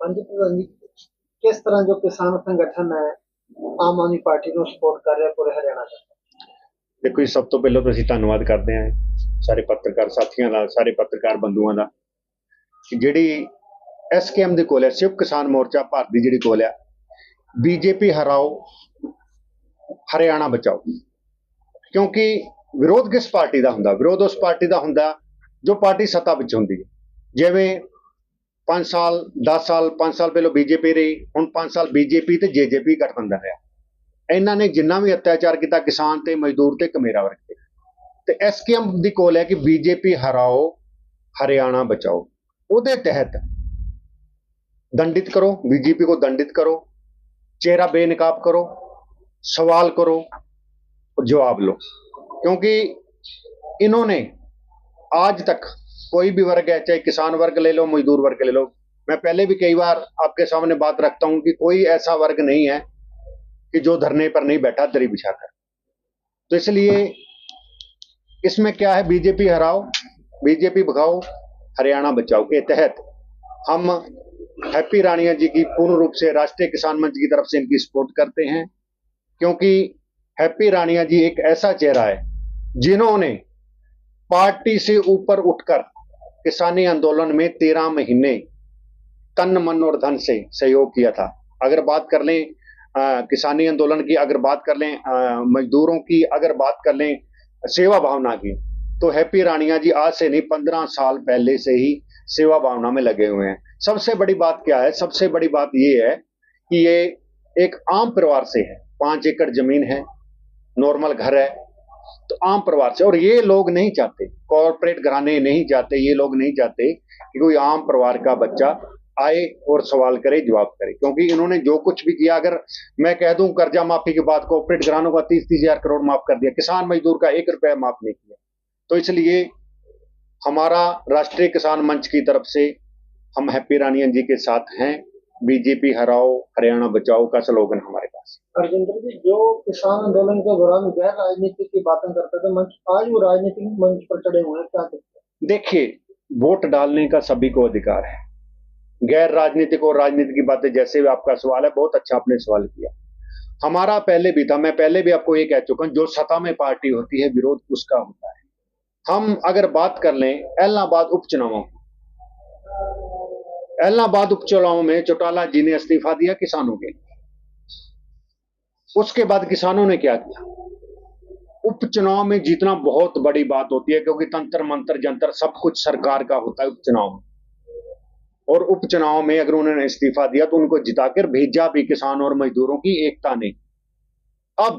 हाँ जी प्रधान जी, किस तरह जो किसान संगठन है आम आदमी पार्टी ਨੂੰ ਸਪੋਰਟ ਕਰ ਰਿਹਾ ਪੂਰੇ ਹਰਿਆਣਾ ਦਾ। देखो जी, सब तो पहले तो ਅਸੀਂ ਧੰਨਵਾਦ ਕਰਦੇ ਹਾਂ ਸਾਰੇ ਪੱਤਰਕਾਰ ਸਾਥੀਆਂ ਦਾ, ਸਾਰੇ ਪੱਤਰਕਾਰ ਬੰਧੂਆਂ ਦਾ ਕਿ ਜਿਹੜੀ ਐਸਕੇਐਮ ਦੇ ਕੋਲ ਹੈ, ਸੰਯੁਕਤ ਕਿਸਾਨ ਮੋਰਚਾ ਭਾਰਤ ਦੀ ਜਿਹੜੀ ਕੋਲ ਹੈ, ਬੀਜੇਪੀ ਹਰਾਓ ਹਰਿਆਣਾ ਬਚਾਓ। ਕਿਉਂਕਿ ਵਿਰੋਧ ਕਿਸ ਪਾਰਟੀ ਦਾ ਹੁੰਦਾ? ਵਿਰੋਧ ਉਸ ਪਾਰਟੀ ਦਾ ਹੁੰਦਾ ਜੋ ਪਾਰਟੀ ਸੱਤਾ ਵਿੱਚ ਹੁੰਦੀ ਹੈ। ਜਿਵੇਂ 5 ਸਾਲ 10 ਸਾਲ 5 ਸਾਲ ਪਹਿਲਾਂ ਬੀਜੇਪੀ ਰਹੀ, ਹੁਣ 5 ਸਾਲ ਬੀਜੇਪੀ ਤੇ ਜੇਜੇਪੀ ਗਠਬੰਧਨ ਰਿਹਾ। ਇਹਨਾਂ ਨੇ ਜਿੰਨਾ ਵੀ ਅਤਿਆਚਾਰ ਕੀਤਾ ਕਿਸਾਨ ਤੇ ਮਜ਼ਦੂਰ ਤੇ ਕਮੇਰਾ ਵਰਗ ਤੇ ਐਸਕੇਐਮ ਦੀ ਕੋਲ ਹੈ ਕਿ ਬੀਜੇਪੀ ਹਰਾਓ हरियाणा बचाओ। ਉਹਦੇ तहत दंडित करो, बीजेपी को दंडित करो, चेहरा बेनकाब करो, सवाल करो, जवाब लो। क्योंकि इन्होंने आज तक कोई भी वर्ग है, चाहे किसान वर्ग ले लो, मजदूर वर्ग ले लो, मैं पहले भी कई बार आपके सामने बात रखता हूं कि कोई ऐसा वर्ग नहीं है कि जो धरने पर नहीं बैठा दरी बिछाकर। तो इसलिए इसमें क्या है, बीजेपी हराओ बीजेपी भगाओ हरियाणा बचाओ के तहत हम हैप्पी राणिया जी की पूर्ण रूप से राष्ट्रीय किसान मंच की तरफ से इनकी सपोर्ट करते हैं। क्योंकि हैप्पी राणिया जी एक ऐसा चेहरा है जिन्होंने पार्टी से ऊपर उठकर किसानी आंदोलन में 13 महीने तन मन और धन से सहयोग किया था। अगर बात कर लें किसानी आंदोलन की, अगर बात कर लें मजदूरों की, अगर बात कर लें सेवा भावना की, तो हैप्पी राणिया जी आज से नहीं 15 साल पहले से ही सेवा भावना में लगे हुए हैं। सबसे बड़ी बात क्या है? सबसे बड़ी बात ये है कि ये एक आम परिवार से है, 5 एकड़ जमीन है, नॉर्मल घर है, तो आम परिवार से। और ये लोग नहीं चाहते, कॉर्पोरेट घराने नहीं चाहते, ये लोग नहीं चाहते कि कोई आम परिवार का बच्चा आए और सवाल करे, जवाब करे। क्योंकि इन्होंने जो कुछ भी किया, अगर मैं कह दूं कर्जा माफी के बाद कॉर्पोरेट घरानों का 30-30 हजार करोड़ माफ कर दिया, किसान मजदूर का 1 रुपया माफ नहीं किया। तो इसलिए हमारा राष्ट्रीय किसान मंच की तरफ से हम हैप्पी राणिया जी के साथ हैं। बीजेपी हराओ हरियाणा बचाओ का स्लोगन हमारे पास। राजेंद्र जी, जो किसान आंदोलन के दौरान गैर राजनीतिक की बातें करते थे मंच, आज वो राजनीतिक मंच पर चढ़े हुए हैं, क्या कहते हैं? देखिए, वोट डालने का सभी को अधिकार है। गैर राजनीतिक और राजनीतिक की बातें, जैसे आपका सवाल है, बहुत अच्छा आपने सवाल किया। हमारा पहले भी था, मैं पहले भी आपको ये कह चुका हूं, जो सत्ता में पार्टी होती है विरोध उसका होता है। हम अगर बात कर लें इलाहाबाद उपचुनावों, इलाहाबाद उपचुनाव में चौटाला जी ने इस्तीफा दिया किसानों के। उसके बाद किसानों ने क्या किया? उपचुनाव में जीतना बहुत बड़ी बात होती है, क्योंकि तंत्र मंत्र जंतर सब कुछ सरकार का होता है उपचुनाव में। और उपचुनाव में अगर उन्होंने इस्तीफा दिया तो उनको जिताकर भेजा भी किसान और मजदूरों की एकता नहीं। अब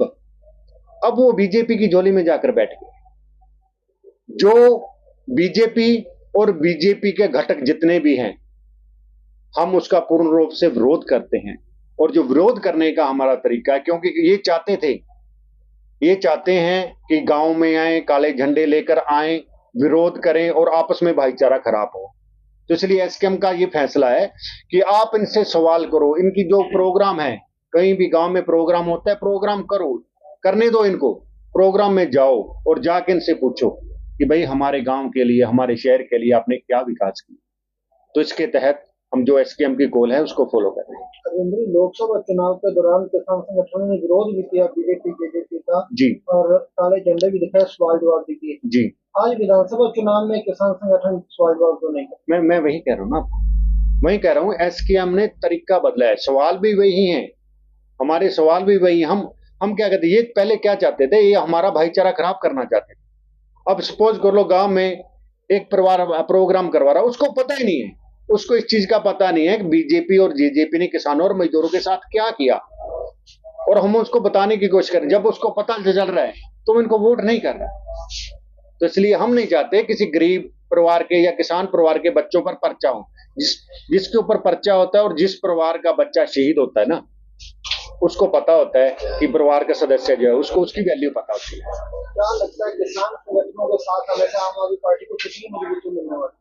वो बीजेपी की झोली में जाकर बैठ गए। जो बीजेपी और बीजेपी के घटक जितने भी हैं, हम उसका पूर्ण रूप से विरोध करते हैं। और जो विरोध करने का हमारा तरीका है, क्योंकि ये चाहते हैं कि गांव में आए, काले झंडे लेकर आए, विरोध करें और आपस में भाईचारा खराब हो। तो इसलिए एसकेएम का ये फैसला है कि आप इनसे सवाल करो। इनकी जो प्रोग्राम है, कहीं भी गांव में प्रोग्राम होता है, प्रोग्राम करो, करने दो इनको, प्रोग्राम में जाओ और जाके इनसे पूछो कि भाई हमारे गांव के लिए, हमारे शहर के लिए आपने क्या विकास किया। तो इसके तहत हम जो एसकेएम की कॉल है उसको फॉलो कर रहे हैं। लोकसभा चुनाव के दौरान किसान संगठनों ने विरोध भी किया बीजेपी जेजेपी का जी, और काले झंडे भी दिखाए, सवाल जवाब भी किए जी। आज विधानसभा चुनाव में किसान संगठन सवाल जवाब क्यों नहीं करते? मैं वही कह रहा हूँ ना, वही कह रहा हूँ, एसकेएम ने तरीका बदला है। सवाल भी वही है, हमारे सवाल भी वही। हम क्या कहते, ये पहले क्या चाहते थे? ये हमारा भाईचारा खराब करना चाहते थे। अब सपोज कर लो गांव में एक परिवार प्रोग्राम करवा रहा, उसको पता ही नहीं है, उसको इस चीज का पता नहीं है कि बीजेपी और जेजेपी ने किसानों और मजदूरों के साथ क्या किया, और हम उसको बताने की कोशिश करें। जब उसको पता चल रहा है तो इनको वोट नहीं कर रहा। तो इसलिए हम नहीं चाहते किसी गरीब परिवार के या किसान परिवार के बच्चों पर पर्चा हो। जिसके ऊपर पर्चा होता है और जिस परिवार का बच्चा शहीद होता है ना, उसको पता होता है कि परिवार का सदस्य जो है उसको उसकी वैल्यू पता होती है। क्या लगता है किसान संगठनों के साथ हमेशा आम आदमी पार्टी को कितनी मजबूती मिलने वाली?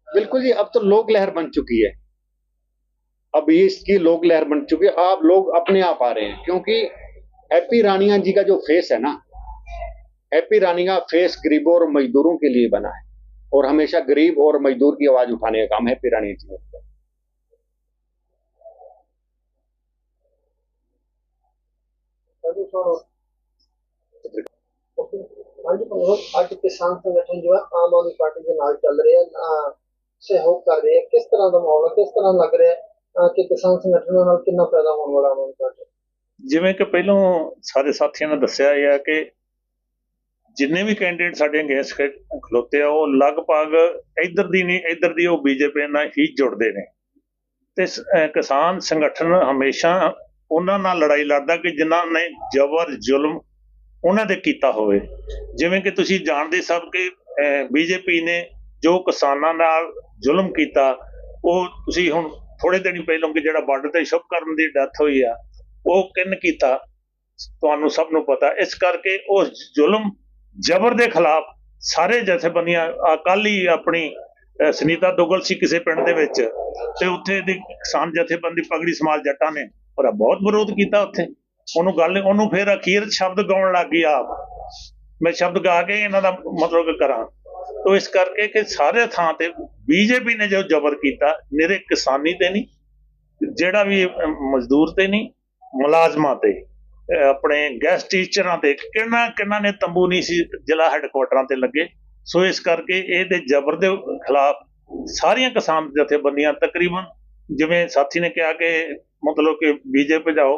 बिल्कुल जी, अब तो लोक लहर बन चुकी है। अब ये इसकी लोक लहर बन चुकी है। आप लोग अपने आप आ रहे हैं, क्योंकि हैप्पी राणिया जी का जो फेस है ना, हैप्पी राणिया फेस गरीबों और मजदूरों के लिए बना है, और हमेशा गरीब और मजदूर की आवाज उठाने का काम हैप्पी राणिया जी ने किया। हाँ जी पंकज, आज किसान संगठन जो है आम आदमी पार्टी के नाल चल रहे हैं, सहयोग कर रहे हैं, किस तरह का माहौल है, किस तरह लग रहा है कि किसान संगठनों ਨਾਲ ਕਿੰਨਾ ਫਾਇਦਾ ਹੋਣ ਵਾਲਾ ਆਮ ਆਦਮੀ ਪਾਰਟੀ? ਜਿਵੇਂ ਕਿ ਪਹਿਲਾਂ ਸਾਰੇ ਸਾਥੀਆਂ ਨੇ ਦੱਸਿਆ ਇਹ ਹੈ ਕਿ ਜਿੰਨੇ ਵੀ ਕੈਂਡੀਡੇਟ ਸਾਡੇ ਅਗੇਂਸਟ ਖਲੋਤੇ ਆ ਉਹ ਲਗਭਗ ਇੱਧਰ ਦੀ ਨਹੀਂ ਇੱਧਰ ਦੀ ਉਹ ਬੀਜੇਪੀ ਨਾਲ ਹੀ ਜੁੜਦੇ ਨੇ ਤੇ ਕਿਸਾਨ ਸੰਗਠਨ ਹਮੇਸ਼ਾ ਉਹਨਾਂ ਨਾਲ ਲੜਾਈ ਲੜਦਾ ਕਿ ਜਿਨ੍ਹਾਂ ਨੇ ਜ਼ਬਰ ਜ਼ੁਲਮ ਉਹਨਾਂ ਦੇ ਕੀਤਾ ਹੋਵੇ। ਜਿਵੇਂ ਕਿ ਤੁਸੀਂ ਜਾਣਦੇ ਸਭ ਕਿ ਬੀਜੇਪੀ ਨੇ ਜੋ ਕਿਸਾਨਾਂ ਨਾਲ ਜ਼ੁਲਮ ਕੀਤਾ ਉਹ ਤੁਸੀਂ ਹੁਣ ਥੋੜੇ ਦਿਨ ਪਹਿਲਾਂ ਕਿ ਜਿਹੜਾ ਬਾਰਡਰ ਤੇ ਸ਼ੁਭਕਰਨ ਦੀ ਡੈਥ ਹੋਈ ਆ ਉਹ ਕਿੰਨ ਕੀਤਾ ਤੁਹਾਨੂੰ ਸਭ ਨੂੰ ਪਤਾ। ਇਸ ਕਰਕੇ ਉਸ ਜ਼ੁਲਮ ਜ਼ਬਰ ਦੇ ਖਿਲਾਫ ਸਾਰੇ ਜਥੇਬੰਦੀਆਂ ਕੱਲ ਹੀ ਆਪਣੀ ਸੁਨੀਤਾ ਦੁੱਗਲ ਸੀ ਕਿਸੇ ਪਿੰਡ ਦੇ ਵਿੱਚ ਤੇ ਉੱਥੇ ਦੀ ਕਿਸਾਨ ਜਥੇਬੰਦੀ ਪਗੜੀ ਸਮਾਜ ਜੱਟਾਂ ਨੇ ਉਹਦਾ ਬਹੁਤ ਵਿਰੋਧ ਕੀਤਾ ਉੱਥੇ ਉਹਨੂੰ ਫਿਰ ਅਖੀਰ ਸ਼ਬਦ ਗਾਉਣ ਲੱਗ ਗਈ ਆਪ ਮੈਂ ਸ਼ਬਦ ਗਾ ਕੇ ਇਹਨਾਂ ਦਾ ਮਤਲਬ ਕਰਾਂ ਤੋ ਇਸ ਕਰਕੇ ਕਿ ਸਾਰੇ ਥਾਂ ਤੇ ਬੀਜੇਪੀ ਨੇ ਜੋ ਜ਼ਬਰ ਕੀਤਾ ਨਿਰੇ ਕਿਸਾਨੀ ਤੇ ਨਹੀਂ ਜਿਹੜਾ ਵੀ ਮਜ਼ਦੂਰ ਤੇ ਨਹੀਂ ਮੁਲਾਜ਼ਮਾਂ ਤੇ ਆਪਣੇ ਗੈਸਟ ਟੀਚਰਾਂ ਤੇ ਕਿੰਨਾ ਨੇ ਤੰਬੂ ਨਹੀਂ ਸੀ ਜ਼ਿਲ੍ਹਾ ਹੈੱਡਕੁਆਟਰਾਂ ਤੇ ਲੱਗੇ। ਸੋ ਇਸ ਕਰਕੇ ਇਹਦੇ ਜ਼ਬਰ ਦੇ ਖਿਲਾਫ ਸਾਰੀਆਂ ਕਿਸਾਨ ਜਥੇਬੰਦੀਆਂ ਤਕਰੀਬਨ ਜਿਵੇਂ ਸਾਥੀ ਨੇ ਕਿਹਾ ਕਿ ਮਤਲਬ ਕਿ ਬੀਜੇਪੀ ਜਾਓ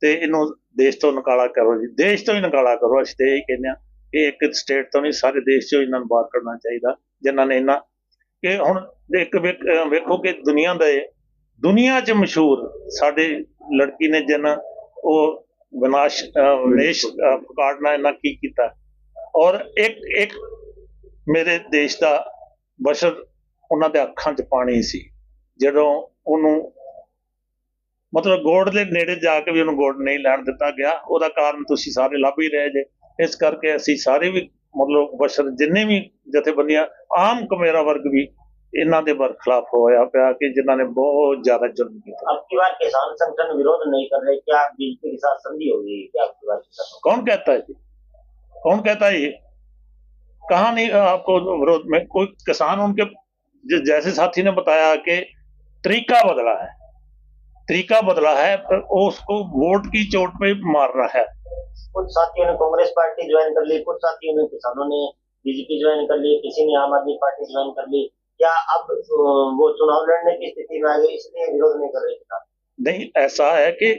ਤੇ ਇਹਨੂੰ ਦੇਸ਼ ਤੋਂ ਨਿਕਾਲਾ ਕਰੋ ਜੀ, ਦੇਸ਼ ਤੋਂ ਹੀ ਨਿਕਾਲਾ ਕਰੋ। ਅਸੀਂ ਤੇ ਇਹੀ ਕਹਿੰਦੇ ਹਾਂ ਕਿ ਇੱਕ ਸਟੇਟ ਤੋਂ ਨਹੀਂ ਸਾਰੇ ਦੇਸ਼ ਚੋਂ ਇਹਨਾਂ ਨੂੰ ਬਾਹਰ ਕੱਢਣਾ ਚਾਹੀਦਾ ਜਿਨ੍ਹਾਂ ਨੇ ਇਹਨਾਂ ਕਿ ਹੁਣ ਇੱਕ ਵੇਖੋ ਕਿ ਦੁਨੀਆ 'ਚ ਮਸ਼ਹੂਰ ਸਾਡੇ ਲੜਕੀ ਨੇ ਜਿਨ ਉਹ ਵਿਨੇਸ਼ ਫੋਗਾਟ ਨਾਲ ਇਹਨਾਂ ਕੀ ਕੀਤਾ ਔਰ ਇੱਕ ਮੇਰੇ ਦੇਸ਼ ਦਾ ਬਸ਼ਰ ਉਹਨਾਂ ਦੇ ਅੱਖਾਂ 'ਚ ਪਾਣੀ ਸੀ ਜਦੋਂ ਉਹਨੂੰ ਮਤਲਬ ਗੋਡ ਦੇ ਨੇੜੇ ਜਾ ਕੇ ਵੀ ਉਹਨੂੰ ਗੋਡ ਨਹੀਂ ਲੈਣ ਦਿੱਤਾ ਗਿਆ। ਉਹਦਾ ਕਾਰਨ ਤੁਸੀਂ ਸਾਰੇ ਲੱਭ ਹੀ ਰਹੇ ਜੇ। ਇਸ ਕਰਕੇ ਅਸੀਂ ਸਾਰੇ ਵੀ ਮਤਲਬ ਬਸ਼ਰ ਜਿੰਨੇ ਵੀ ਜਥੇਬੰਦੀਆਂ ਆਮ ਕਮੇਰਾ ਵਰਗ ਵੀ ਇਹਨਾਂ ਦੇ ਖਿਲਾਫ ਹੋਇਆ ਪਿਆ ਕਿ ਜਿਨ੍ਹਾਂ ਨੇ ਬਹੁਤ ਜ਼ਿਆਦਾ ਜ਼ੁਲਮ ਕੀਤਾ। अब की बार किसान संगठन विरोध नहीं कर रहे, क्या बीजेपी के साथ संधि हो गई? क्या आपकी बार कौन कहता है जी? कौन कहता है ये? कहाँ नहीं आपको विरोध में कोई किसान उनके जैसे साथी ने बताया कि तरीका बदला है पर उसको वोट की चोट पे मारना है। कुछ साथियों ने कांग्रेस पार्टी ज्वाइन कर ली, कुछ साथियों ने किसानों ने बीजेपी ज्वाइन कर ली, किसी ने आम आदमी पार्टी ज्वाइन कर ली। क्या अब वो चुनाव लड़ने की स्थिति में आ गई इसलिए विरोध नहीं कर रहे किसान? नहीं, ऐसा है कि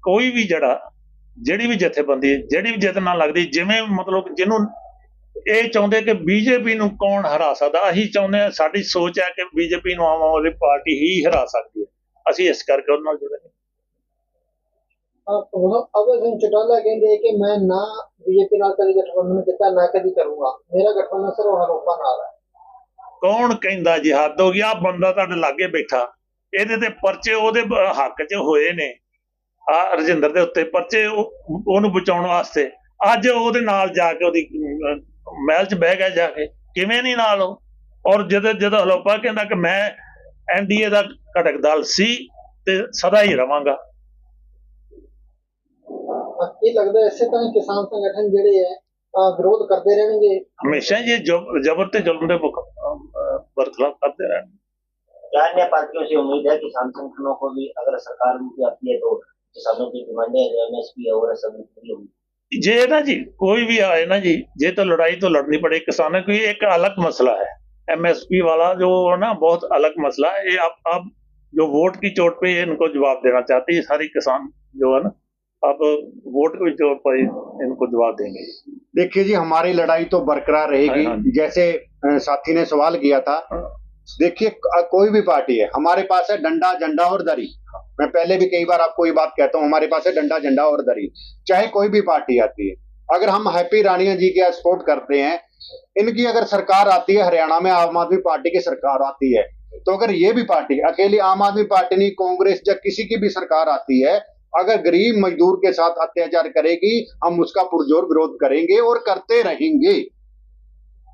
कोई भी ਜਿਹੜੀ ਵੀ ਜਥੇਬੰਦੀ ਜਿਹੜੀ ਵੀ ਜਿੱਤ ਨਾਲ ਲੱਗਦੀ ਜਿਵੇਂ ਮਤਲਬ ਜਿਹਨੂੰ ਇਹ ਚਾਹੁੰਦੇ ਕਿ ਬੀਜੇਪੀ ਨੂੰ ਕੌਣ ਹਰਾ ਸਕਦਾ, ਅਸੀਂ ਚਾਹੁੰਦੇ ਹਾਂ ਸਾਡੀ ਸੋਚ ਹੈ ਕਿ ਬੀਜੇਪੀ ਨੂੰ ਆਮ ਆਦਮੀ ਪਾਰਟੀ ਹੀ ਹਰਾ ਸਕਦੀ ਹੈ। ਅਸੀਂ ਇਸ ਕਰਕੇ ਉਹਨਾਂ ਨਾਲ ਜੁੜੇ ਨੇ। अभय सिंह चौटाला कहते कि मैं ना बीजेपी ਨਾਲ ਕਦੀ ਗਠਬੰਧਨ ਕੀਤਾ ਨਾ ਕਦੀ ਕਰੂੰਗਾ, ਮੇਰਾ ਗਠਬੰਧਨ ਸਿਰਫ ਹਰੋਪਾ ਨਾਲ ਹੈ। ਕੌਣ ਕਹਿੰਦਾ ਜੀ? ਹੱਦ ਹੋ ਗਈ। ਆ ਬੰਦਾ ਤੁਹਾਡੇ ਲਾਗੇ ਬੈਠਾ ਇਹਦੇ ਤੇ ਪਰਚੇ ਉਹਦੇ ਹੱਕ 'ਚ ਹੋਏ ਨੇ ਆ ਰਜਿੰਦਰ ਦੇ ਉੱਤੇ ਪਰਚੇ ਉਹਨੂੰ ਬਚਾਉਣ ਵਾਸਤੇ ਅੱਜ ਉਹਦੇ ਨਾਲ ਜਾ ਕੇ ਉਹਦੀ ਮਹਿਲ 'ਚ ਬਹਿ ਗਿਆ ਜਾ ਕੇ ਕਿਵੇਂ ਨਹੀਂ ਨਾਲ ਉਹ ਔਰ ਜਦੋਂ ਹਲੋਪਾ ਕਹਿੰਦਾ ਕਿ ਮੈਂ NDA ਦਾ ਘਟਕ ਦਲ ਸੀ ਤੇ ਸਦਾ ਹੀ ਰਵਾਂਗਾ। ਕੀ ਲੱਗਦਾ ਇਸੇ ਤਰ੍ਹਾਂ ਕਿਸਾਨ ਸੰਗਠਨ ਜਿਹੜੇ ਹੈ ਵਿਰੋਧ ਕਰਦੇ ਰਹਿਣਗੇ हमेशा? ये जबर ते जुल्म के बरखिलाफ करते रहने। क्या अन्य पार्टियों से उम्मीद है किसान संगठनों को भी अगर सरकार उनकी आती है तो किसानों की डिमांडें MSP और सब पूरी होगी? जे ना जी कोई भी आए ना जी ये तो लड़ाई तो लड़नी पड़े किसानों की। एक अलग मसला है MSP वाला जो ना बहुत अलग मसला है। ये अब जो वोट की चोट पे इनको जवाब देना चाहते हैं सारी किसान जो है ना अब वोट की चोट पर इनको जवाब देंगे। देखिए जी हमारी लड़ाई तो बरकरार रहेगी। जैसे साथी ने सवाल किया था, देखिए कोई भी पार्टी है, हमारे पास है डंडा झंडा और दरी। मैं पहले भी कई बार आपको ये बात कहता हूँ, हमारे पास है डंडा झंडा और दरी। चाहे कोई भी पार्टी आती है, अगर हम हैप्पी रानिया जी के सपोर्ट करते हैं, इनकी अगर सरकार आती है हरियाणा में आम आदमी पार्टी की सरकार आती है, तो अगर ये भी पार्टी अकेली आम आदमी पार्टी नहीं कांग्रेस या किसी की भी सरकार आती है, अगर गरीब मजदूर के साथ अत्याचार करेगी हम उसका पुरजोर विरोध करेंगे और करते रहेंगे।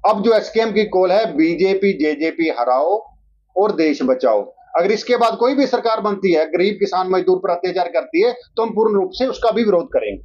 अब जो SKM की कॉल है बीजेपी JJP हराओ और देश बचाओ, अगर इसके बाद कोई भी सरकार बनती है गरीब किसान मजदूर पर अत्याचार करती है तो हम पूर्ण रूप से उसका भी विरोध करेंगे।